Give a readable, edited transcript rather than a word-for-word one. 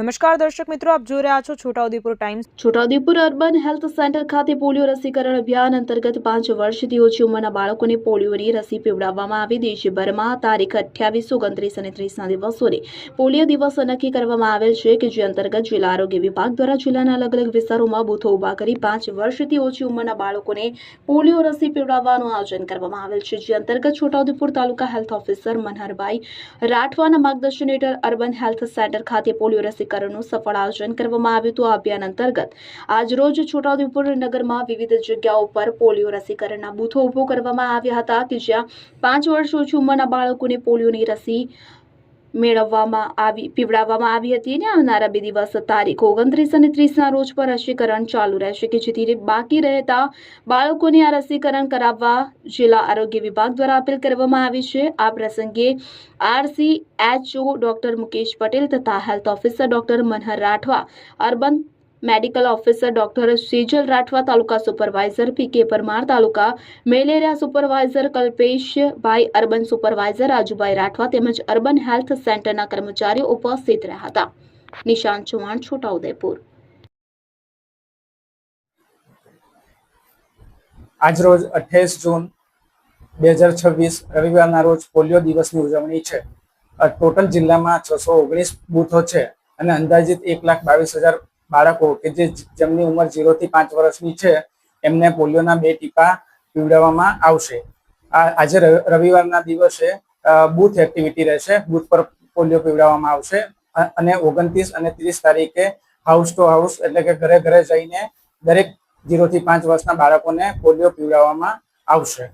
નમસ્કાર દર્શક મિત્રો, આપ જોઈ રહ્યા છો Chhota Udaipur Times. Chhota Udaipur urban health centre ખાતે પોલિયો રસીકરણ અભિયાન અંતર્ગત 5 વર્ષથી ઓછી ઉંમરના બાળકોને પોલિયોની રસી પીવડાવવામાં આવી। દેશભરમાં તારીખ 28, 29 અને 30ના દિવસોને પોલિયો દિવસ નક્કી કરવામાં આવેલ છે કે જે અંતર્ગત જિલ્લા આરોગ્ય વિભાગ દ્વારા જિલ્લાના અલગ અલગ વિસ્તારોમાં બૂથો ઉભા કરી 5 વર્ષથી ઓછી ઉંમરના બાળકોને પોલિયો રસી પીવડાવવાનું આયોજન કરવામાં આવેલ છે। જે અંતર્ગત છોટાઉદેપુર તાલુકા હેલ્થ ઓફિસર મનહરભાઈ રાઠવાના માર્ગદર્શન હેઠળ અર્બન હેલ્થ સેન્ટર ખાતે પોલિયો રસીકરણનું સફળ આયોજન કરવામાં આવ્યું હતું। આ અભિયાન અંતર્ગત આજ રોજ છોટાઉદેપુર નગરમાં વિવિધ જગ્યાઓ પર પોલિયો રસીકરણના બૂથો ઉભો કરવામાં આવ્યા હતા કે જ્યાં 5 વર્ષ ઓછી ઉંમરના બાળકોને પોલિયોની રસી પીવડાવવામાં આવી હતી અને આવનારા 2 દિવસ તારીખ 29 અને 30ના રોજ પર રસીકરણ ચાલુ રહેશે કે જેથી બાકી રહેતા બાળકોને આ રસીકરણ કરાવવા જિલ્લા આરોગ્ય વિભાગ દ્વારા અપીલ કરવામાં આવી છે। આ પ્રસંગે RCHO ડોક્ટર મુકેશ પટેલ તથા health officer doctor Manhar Rathwa, urban medical officer doctor Sejal Rathwa, taluka supervisor PK Parmar, taluka malaria supervisor Kalpeshbhai, urban supervisor Rajubhai Rathwa તેમજ અર્બન હેલ્થ સેન્ટરના કર્મચારીઓ ઉપસ્થિત રહ્યા હતા। નિશાંત ચૌહાણ, છોટાઉદેપુર। આજ રોજ 28 જૂન 2026 રવિવારના રોજ પોલિયો દિવસની ઉજવણી છે। ટોટલ જિલ્લામાં 619 બૂથો છે અને અંદાજિત 1,22,000 બાળકો કે જેમની ઉંમર 0 થી 5 વર્ષની છે એમને પોલિયોના 2 ટીપા પીવડાવવામાં આવશે। આજે રવિવારના દિવસે બૂથ એક્ટિવિટી રહેશે, બૂથ પર પોલિયો પીવડાવવામાં આવશે અને 29 અને 30 તારીખે હાઉસ ટુ હાઉસ એટલે કે ઘરે ઘરે જઈને દરેક 0 થી 5 વર્ષના બાળકોને પોલિયો પીવડાવવામાં આવશે।